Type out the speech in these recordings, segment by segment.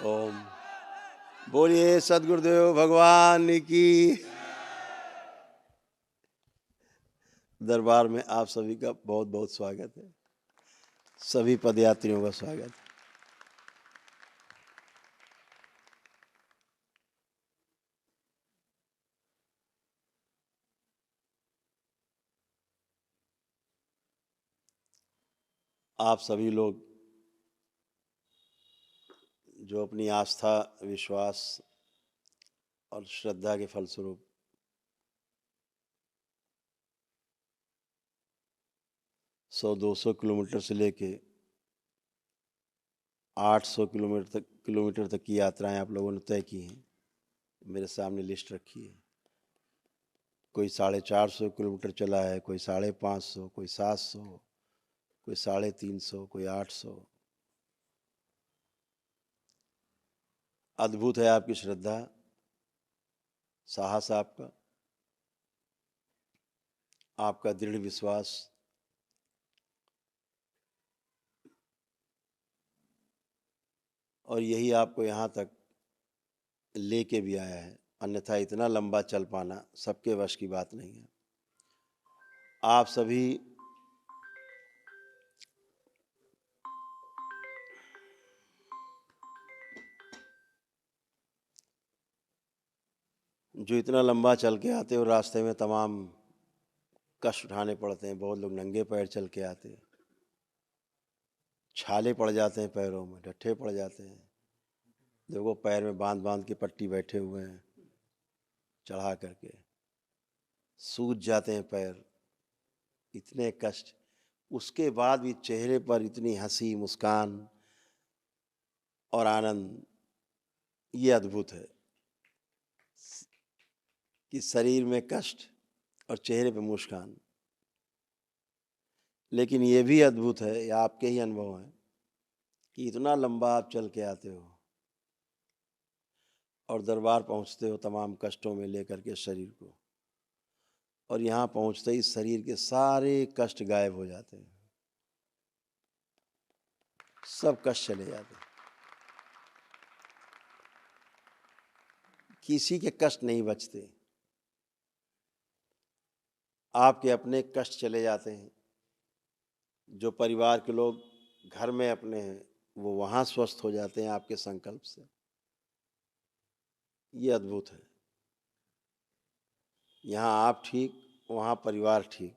ओम। बोलिए सदगुरुदेव भगवान की। दरबार में आप सभी का बहुत बहुत स्वागत है। सभी पदयात्रियों का स्वागत है। आप सभी लोग जो अपनी आस्था, विश्वास और श्रद्धा के फलस्वरूप 100-200 किलोमीटर से लेके 800 किलोमीटर तक की यात्राएं आप लोगों ने तय की हैं। मेरे सामने लिस्ट रखी है। कोई 450 किलोमीटर चला है, कोई 550, कोई 700, कोई 350, कोई 800। अद्भुत है आपकी श्रद्धा, साहस आपका दृढ़ विश्वास। और यही आपको यहाँ तक लेके भी आया है, अन्यथा इतना लंबा चल पाना सबके वश की बात नहीं है। आप सभी जो इतना लंबा चल के आते हो, रास्ते में तमाम कष्ट उठाने पड़ते हैं। बहुत लोग नंगे पैर चल के आते हैं, छाले पड़ जाते हैं पैरों में, ढट्ठे पड़ जाते हैं। देखो पैर में बांध बांध के पट्टी बैठे हुए हैं, चढ़ा करके सूज जाते हैं पैर। इतने कष्ट, उसके बाद भी चेहरे पर इतनी हंसी, मुस्कान और आनंद। ये अद्भुत है कि शरीर में कष्ट और चेहरे पे मुस्कान। लेकिन ये भी अद्भुत है, ये आपके ही अनुभव है कि इतना लंबा आप चल के आते हो और दरबार पहुंचते हो तमाम कष्टों में लेकर के शरीर को, और यहाँ पहुंचते ही शरीर के सारे कष्ट गायब हो जाते हैं, सब कष्ट चले जाते हैं। किसी के कष्ट नहीं बचते, आपके अपने कष्ट चले जाते हैं। जो परिवार के लोग घर में अपने हैं वो वहाँ स्वस्थ हो जाते हैं आपके संकल्प से। ये अद्भुत है। यहाँ आप ठीक, वहाँ परिवार ठीक,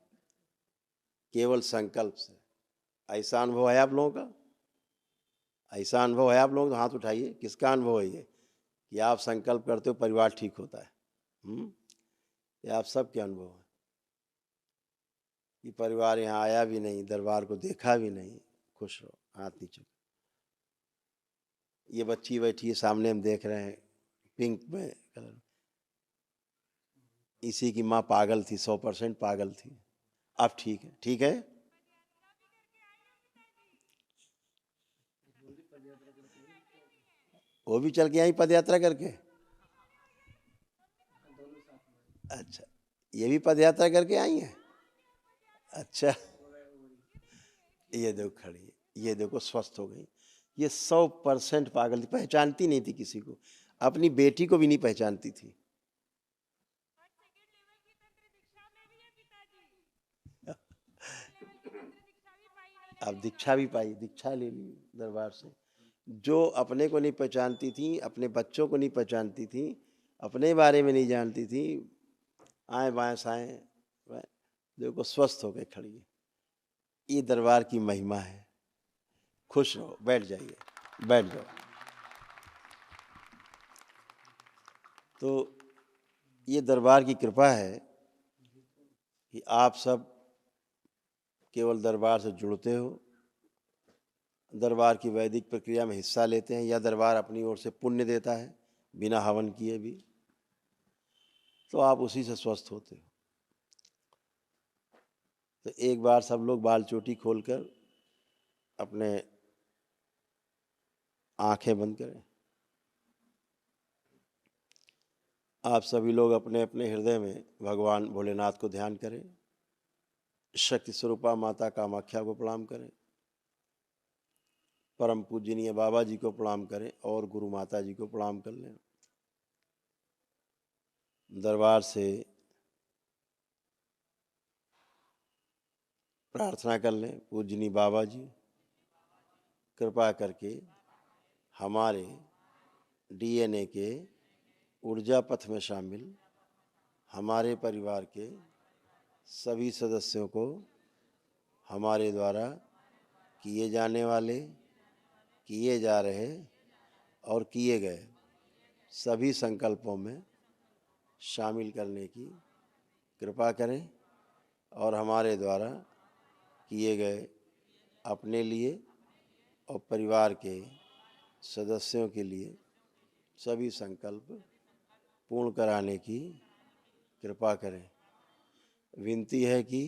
केवल संकल्प से। ऐसा अनुभव है आप लोगों का? ऐसा अनुभव है आप लोगों का? हाथ उठाइए। किसका अनुभव है ये कि आप संकल्प करते हो परिवार ठीक होता है? ये आप सबके अनुभव है कि परिवार यहाँ आया भी नहीं, दरबार को देखा भी नहीं, खुश रहो, हाथ नीचे। ये बच्ची बैठी है सामने, हम देख रहे हैं पिंक में कलर। इसी की माँ पागल थी, 100% पागल थी। अब ठीक है, ठीक है। वो भी चल के आई पद यात्रा करके? अच्छा, ये भी पद यात्रा करके आई हैं? अच्छा, ये देखो खड़ी है, ये देखो स्वस्थ हो गई। ये 100% पागल थी, पहचानती नहीं थी किसी को, अपनी बेटी को भी नहीं पहचानती थी। अब दीक्षा भी पाई, दीक्षा ले ली दरबार से। जो अपने को नहीं पहचानती थी, अपने बच्चों को नहीं पहचानती थी, अपने बारे में नहीं जानती थी, आए बाएं साएं, देखो स्वस्थ हो गए खड़ी है। ये दरबार की महिमा है। खुश रहो, बैठ जाइए, बैठ जाओ। तो ये दरबार की कृपा है कि आप सब केवल दरबार से जुड़ते हो, दरबार की वैदिक प्रक्रिया में हिस्सा लेते हैं, या दरबार अपनी ओर से पुण्य देता है बिना हवन किए भी, तो आप उसी से स्वस्थ होते हो। तो एक बार सब लोग बाल चोटी खोलकर अपने आंखें बंद करें। आप सभी लोग अपने अपने हृदय में भगवान भोलेनाथ को ध्यान करें, शक्ति स्वरूपा माता कामाख्या को प्रणाम करें। परम पूजनीय बाबा जी को प्रणाम करें और गुरु माता जी को प्रणाम कर लें। दरबार से प्रार्थना कर लें, पूजनीय बाबा जी कृपा करके हमारे डीएनए के ऊर्जा पथ में शामिल हमारे परिवार के सभी सदस्यों को हमारे द्वारा किए जाने वाले, किए जा रहे और किए गए सभी संकल्पों में शामिल करने की कृपा करें और हमारे द्वारा किए गए अपने लिए और परिवार के सदस्यों के लिए सभी संकल्प पूर्ण कराने की कृपा करें। विनती है कि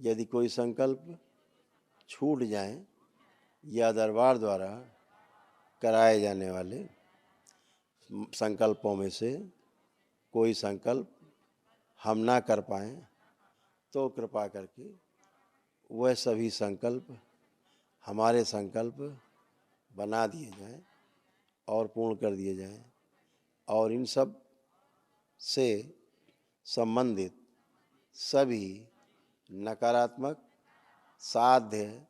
यदि कोई संकल्प छूट जाए या दरबार द्वारा कराए जाने वाले संकल्पों में से कोई संकल्प हम ना कर पाएँ तो कृपा करके वह सभी संकल्प हमारे संकल्प बना दिए जाएं और पूर्ण कर दिए जाएं और इन सब से संबंधित सभी नकारात्मक, साध्य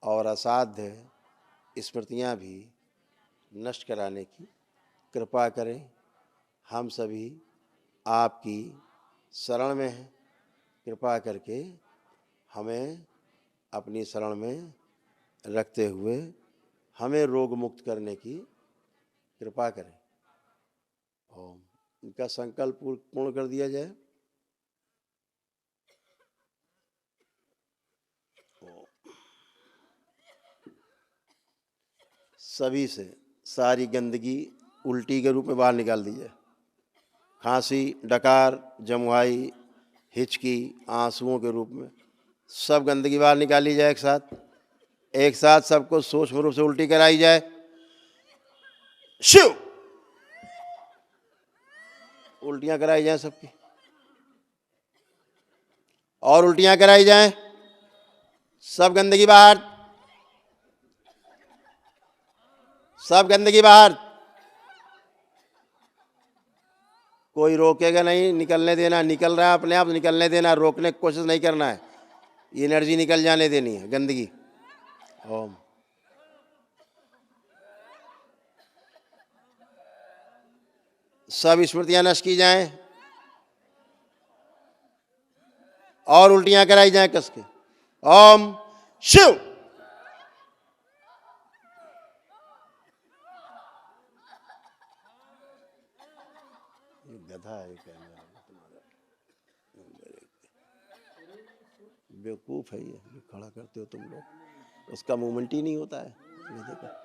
और असाध्य स्मृतियाँ भी नष्ट कराने की कृपा करें। हम सभी आपकी शरण में हैं, कृपा करके हमें अपनी शरण में रखते हुए हमें रोग मुक्त करने की कृपा करें। ओम। इनका संकल्प पूर्ण कर दिया जाए। सभी से सारी गंदगी उल्टी के रूप में बाहर निकाल दी जाए। खांसी, डकार, जमुआई, हिचकी, आंसुओं के रूप में सब गंदगी बाहर निकाली जाए। एक साथ सबको सूक्ष्म रूप से उल्टी कराई जाए। शिव उल्टियां कराई जाए सबकी और उल्टियां कराई जाए। सब गंदगी बाहर, सब गंदगी बाहर। कोई रोकेगा नहीं, निकलने देना। निकल रहा है अपने आप निकलने देना, रोकने की कोशिश नहीं करना है। एनर्जी निकल जाने देनी है, गंदगी। ओम। सब स्मृतियां नष्ट की जाएं और उल्टियां कराई जाएं कस के। ओम शिव। गधा है तुम्हारा, बेवकूफ है ये जो खड़ा करते हो तुम लोग। उसका मूवमेंट ही नहीं होता है गधे का।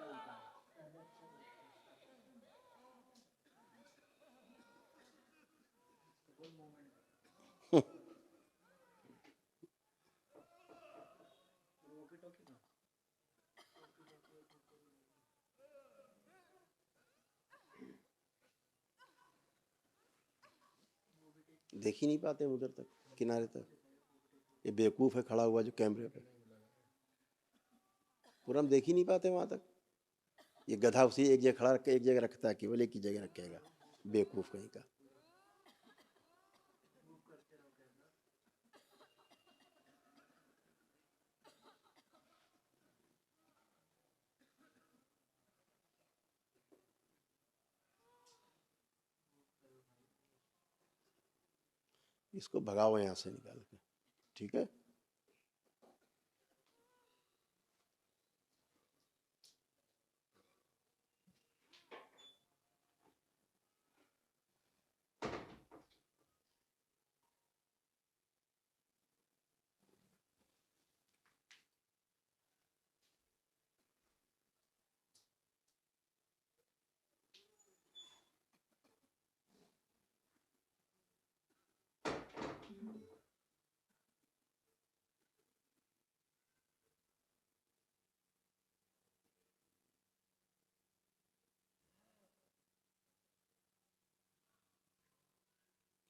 देख ही नहीं पाते उधर तक, किनारे तक। ये बेवकूफ है खड़ा हुआ जो कैमरे पे, पूरा हम देख ही नहीं पाते वहां तक। ये गधा उसी एक जगह खड़ा रख के एक जगह रखता है, केवल एक ही जगह रखेगा, बेवकूफ कहीं का। इसको भगाओ यहाँ से निकाल के, ठीक है।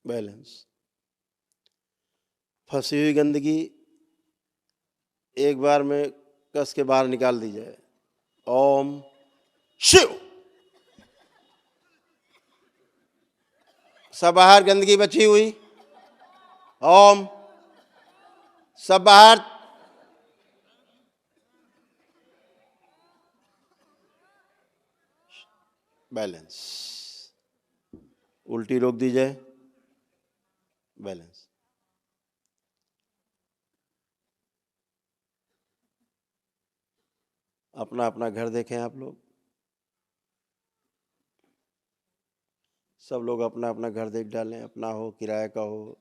बैलेंस। फंसी हुई गंदगी एक बार में कस के बाहर निकाल दी जाए। ओम शिव। सब बाहर, गंदगी बची हुई। ओम। सब बाहर। बैलेंस। उल्टी रोक दी जाए। बैलेंस। अपना अपना घर देखें आप लोग। सब लोग अपना अपना घर देख डालें, अपना हो किराए का हो,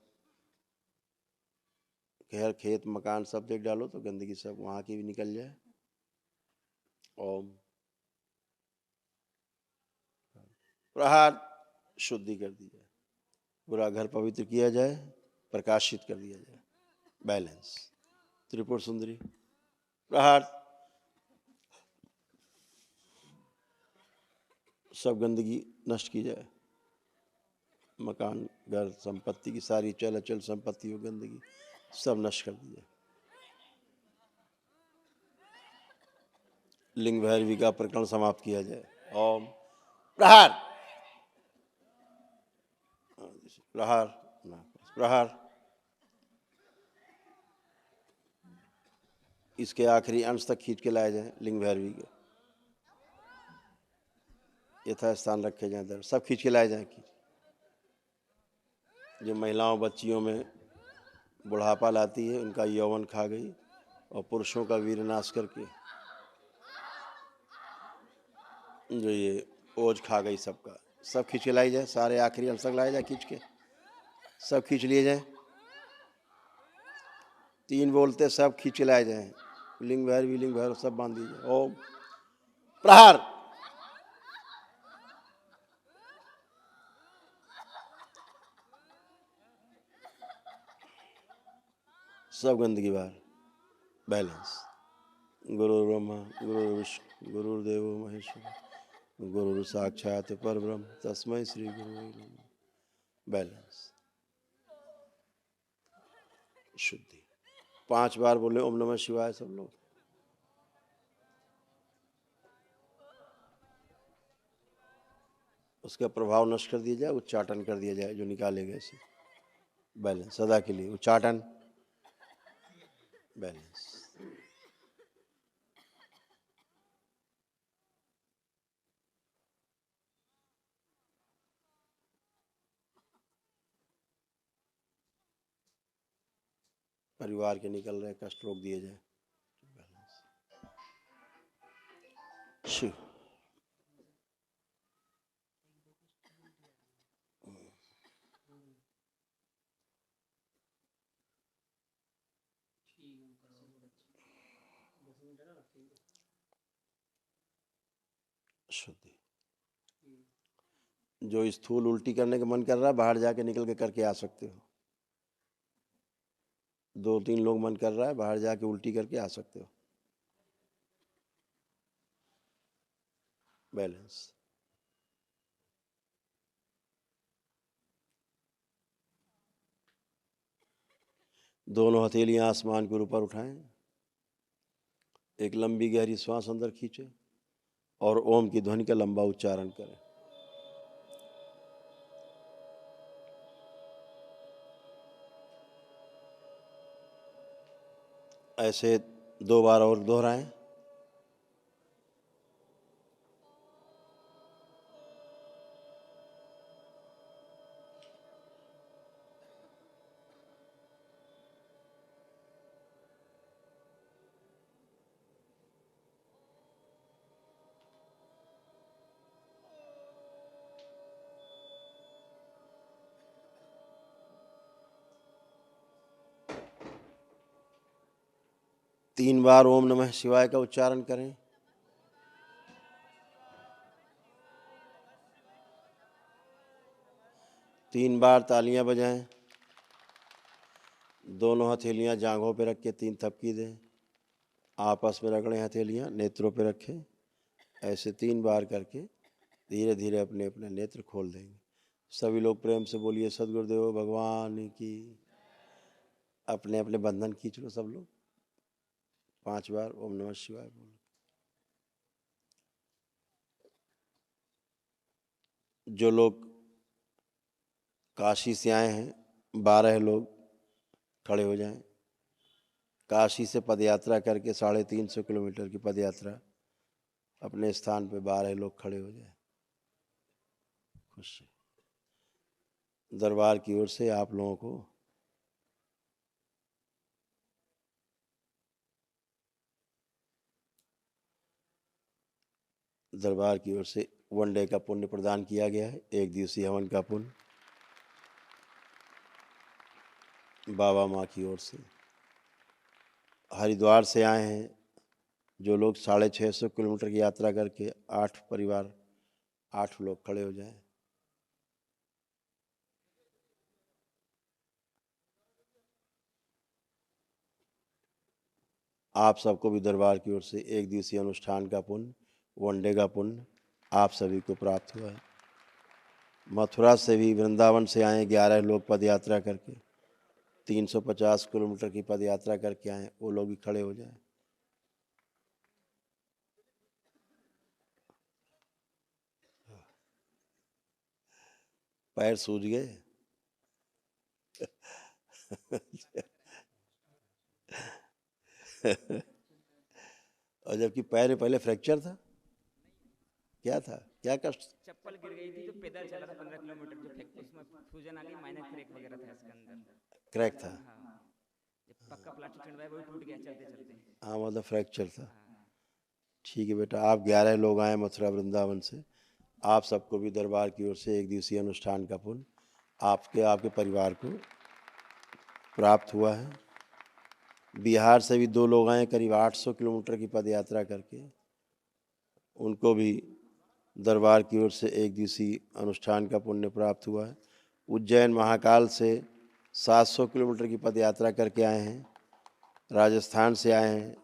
घर खेत मकान सब देख डालो, तो गंदगी सब वहाँ की भी निकल जाए। ओम। प्रहार शुद्धि कर दी जाए, पूरा घर पवित्र किया जाए, प्रकाशित कर दिया जाए। बैलेंस। त्रिपुर सुंदरी। प्रहार। सब गंदगी नष्ट की जाए, मकान घर संपत्ति की सारी चल अचल संपत्ति हो, गंदगी सब नष्ट कर दी जाए। लिंग भैरवी का प्रकरण समाप्त किया जाए। ओम। प्रहार। प्रहार। प्रहार। इसके आखिरी अंश तक खींच के लाए जाए, लिंग भैरवी के यथास्थान रखे जाए, दर सब खींच के लाए जाए। जो महिलाओं बच्चियों में बुढ़ापा लाती है, उनका यौवन खा गई, और पुरुषों का वीर नाश करके जो ये ओज खा गई, सबका सब खींच के लाई जाए, सारे आखिरी अंश तक लाए जाए, खींच के सब खींच लिए जाए। 3 बोलते सब खींच के लाए जाए, लिंग भैरव सब बांध दीजिए। ओम। प्रहार। सब गंदगी बाहर। बैलेंस। गुरु ब्रह्मा गुरु विष्णु गुरुदेव महेश्वर गुरु साक्षात परब्रह्म तस्मै श्री गुरु नमः। बैलेंस। शुद्धि। 5 बार बोले ओम नमः शिवाय सब लोग। उसका प्रभाव नष्ट कर दिया जाए, उच्चाटन कर दिया जाए जो निकाले गए से। बैलेंस सदा के लिए उच्चाटन। बैलेंस। परिवार के निकल रहे कष्ट रोक दिए जाए। बैलेंस। शिव। शुद्धि। जो स्थूल उल्टी करने का मन कर रहा है, बाहर जाके निकल के करके आ सकते हो। 2-3 लोग मन कर रहा है, बाहर जाके उल्टी करके आ सकते हो। बैलेंस। दोनों हथेलियां आसमान के ऊपर उठाएं, एक लंबी गहरी श्वास अंदर खींचे और ओम की ध्वनि का लंबा उच्चारण करें। ऐसे 2 बार और दोहराएं। तीन बार ओम नमः शिवाय का उच्चारण करें। तीन बार तालियां बजाएं। दोनों हथेलियां जांघों पे रख के 3 थपकी दें। आपस में रगड़ें, हथेलियां नेत्रों पे रखें। ऐसे 3 बार करके धीरे धीरे अपने अपने नेत्र खोल देंगे। सभी लोग प्रेम से बोलिए सद्गुरुदेव भगवान की। अपने अपने बंधन खींच लो सब लोग। 5 बार ओम नमः शिवाय बोलो। जो लोग काशी से आए हैं 12 लोग खड़े हो जाएं। काशी से पदयात्रा करके 350 किलोमीटर की पदयात्रा अपने स्थान पे 12 लोग खड़े हो जाएं। खुश दरबार की ओर से आप लोगों को दरबार की ओर से 1 डे का पुण्य प्रदान किया गया है। 1 दिवसीय हवन का पुण्य बाबा माँ की ओर से। हरिद्वार से आए हैं जो लोग 650 किलोमीटर की यात्रा करके 8 परिवार 8 लोग खड़े हो जाएं। आप सबको भी दरबार की ओर से 1 दिवसीय अनुष्ठान का पुण्य 1 डे का पुण्य आप सभी को प्राप्त हुआ है। मथुरा से भी वृंदावन से आए 11 लोग पद यात्रा करके 350 किलोमीटर की पद यात्रा करके आए, वो लोग भी खड़े हो जाएं। पैर सूज गए और जबकि पैर में पहले फ्रैक्चर था, क्या था, क्या कष्ट? चप्पल गिर गई थी तो पैदल चला था 15 किलोमीटर, जो उसमें सूजन आ गई, माइनर क्रैक वगैरह था इसके अंदर। क्रैक था? हाँ, जब पक्का प्लास्टिक चढ़वाया वही टूट गया चलते चलते। हाँ, मतलब फ्रैक्चर था। हाँ। ठीक है बेटा, आप 11 लोग आए मथुरा वृंदावन से, आप सबको भी दरबार की ओर से 1 दिवसीय अनुष्ठान का पुण्य आपके परिवार को प्राप्त हुआ है। बिहार से भी 2 लोग आए करीब 800 किलोमीटर की पद यात्रा करके, उनको भी दरबार की ओर से 1 दिवसीय अनुष्ठान का पुण्य प्राप्त हुआ है। उज्जैन महाकाल से 700 किलोमीटर की पद यात्रा करके आए हैं। राजस्थान से आए हैं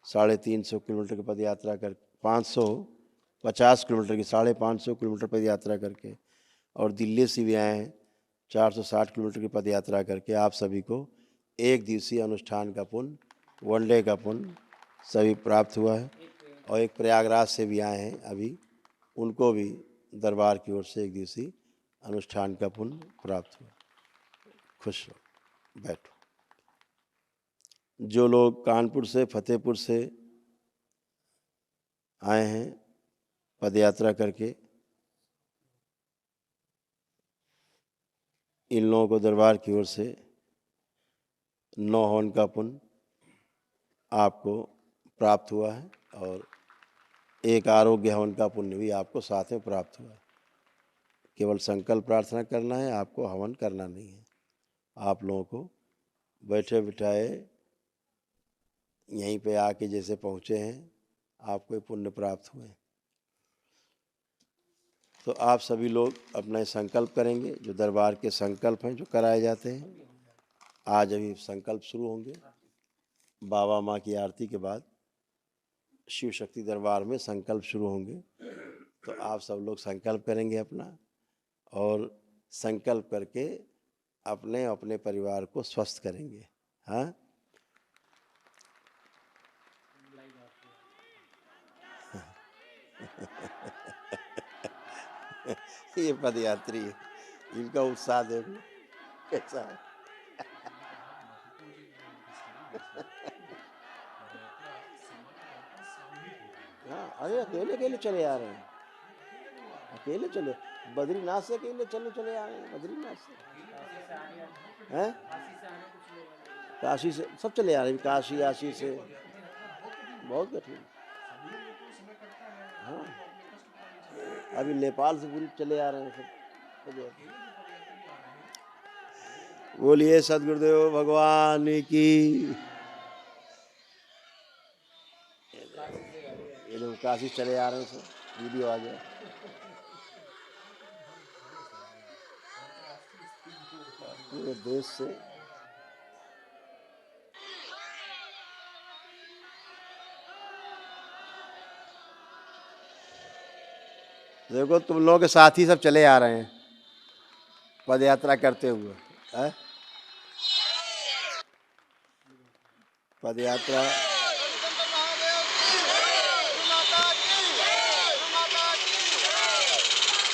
350 किलोमीटर की पद यात्रा कर 550 किलोमीटर की 550 किलोमीटर पद यात्रा करके, और दिल्ली से भी आए हैं 460 किलोमीटर की पद यात्रा करके। आप सभी को 1 दिवसीय अनुष्ठान का पुण्य 1 डे का पुण्य सभी प्राप्त हुआ है। और एक प्रयागराज से भी आए हैं अभी, उनको भी दरबार की ओर से 1 दिवसीय अनुष्ठान का पुण्य प्राप्त हुआ। खुश रहो, बैठो। जो लोग कानपुर से फतेहपुर से आए हैं पदयात्रा करके, इन लोगों को दरबार की ओर से 9 हवन का पुण्य आपको प्राप्त हुआ है, और 1 आरोग्य हवन का पुण्य भी आपको साथ में प्राप्त हुआ है। केवल संकल्प प्रार्थना करना है, आपको हवन करना नहीं है। आप लोगों को बैठे बिठाए यहीं पे आके जैसे पहुँचे हैं, आपको पुण्य प्राप्त हुए। तो आप सभी लोग अपना संकल्प करेंगे, जो दरबार के संकल्प हैं जो कराए जाते हैं। आज अभी संकल्प शुरू होंगे, बाबा माँ की आरती के बाद शिव शक्ति दरबार में संकल्प शुरू होंगे। तो आप सब लोग संकल्प करेंगे अपना, और संकल्प करके अपने अपने परिवार को स्वस्थ करेंगे। हाँ, ये पदयात्री है, इनका उत्साह देखो कैसा है। हाँ, अरे अकेले अकेले चले आ रहे हैं, अकेले चले, बद्रीनाथ से अकेले चले आ रहे हैं, बद्रीनाथ से हैं, काशी से सब चले आ रहे हैं, काशी आशी से, बहुत कठिन। हाँ, अभी नेपाल से पूरी चले आ रहे हैं सब। बोलिए सदगुरुदेव भगवान की। ये लोग काशी चले आ रहे हैं सब, वीडियो आ गया। पूरे देश से देखो, तुम लोगों के साथी सब चले आ रहे हैं पद यात्रा करते हुए। पद यात्रा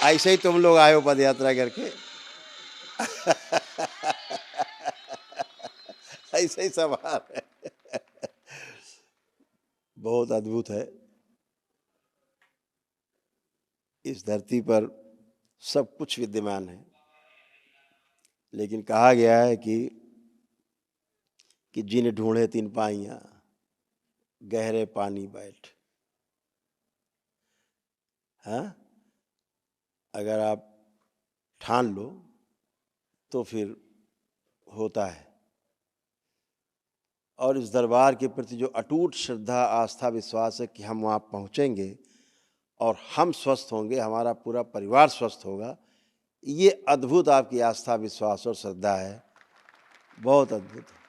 ऐसे ही तुम लोग आए हो पद यात्रा करके। ऐसे ही सब आ रहे हैं। बहुत अद्भुत है। इस धरती पर सब कुछ विद्यमान है, लेकिन कहा गया है कि जिन ढूंढे तीन पाइयां गहरे पानी बैठ। हाँ, अगर आप ठान लो तो फिर होता है। और इस दरबार के प्रति जो अटूट श्रद्धा, आस्था, विश्वास है कि हम वहाँ पहुँचेंगे और हम स्वस्थ होंगे, हमारा पूरा परिवार स्वस्थ होगा, ये अद्भुत आपकी आस्था, विश्वास और श्रद्धा है। बहुत अद्भुत है।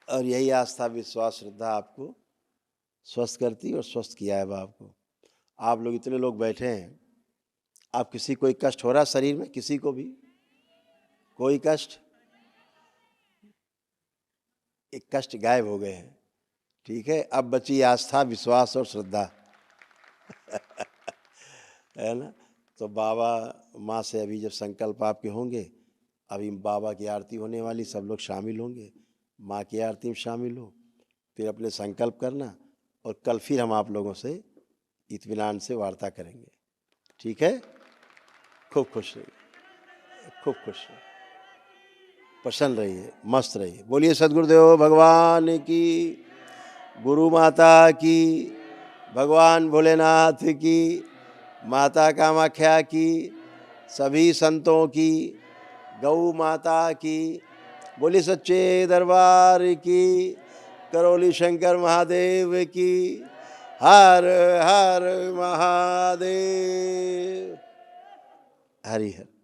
और यही आस्था, विश्वास, श्रद्धा आपको स्वस्थ करती और स्वस्थ किया है बाप को। आप लोग इतने लोग बैठे हैं, आप किसी कोई कष्ट हो रहा है शरीर में? किसी को भी कोई कष्ट? एक कष्ट गायब हो गए हैं। ठीक है, अब बची आस्था, विश्वास और श्रद्धा। है ना? तो बाबा माँ से अभी जब संकल्प आपके होंगे, अभी बाबा की आरती होने वाली, सब लोग शामिल होंगे, माँ की आरती में शामिल हो, फिर अपने संकल्प करना और कल फिर हम आप लोगों से इत्मीनान से वार्ता करेंगे। ठीक है? खूब खुश रहिए, खूब खुश रहिए, प्रसन्न रहिए, मस्त रहिए। बोलिए सद्गुरुदेव भगवान की, गुरु माता की, भगवान भोलेनाथ की, माता कामाख्या की, सभी संतों की, गौ माता की। बोलिए सच्चे दरबार की, करौली शंकर महादेव की। हर हर महादेव। हरि हर।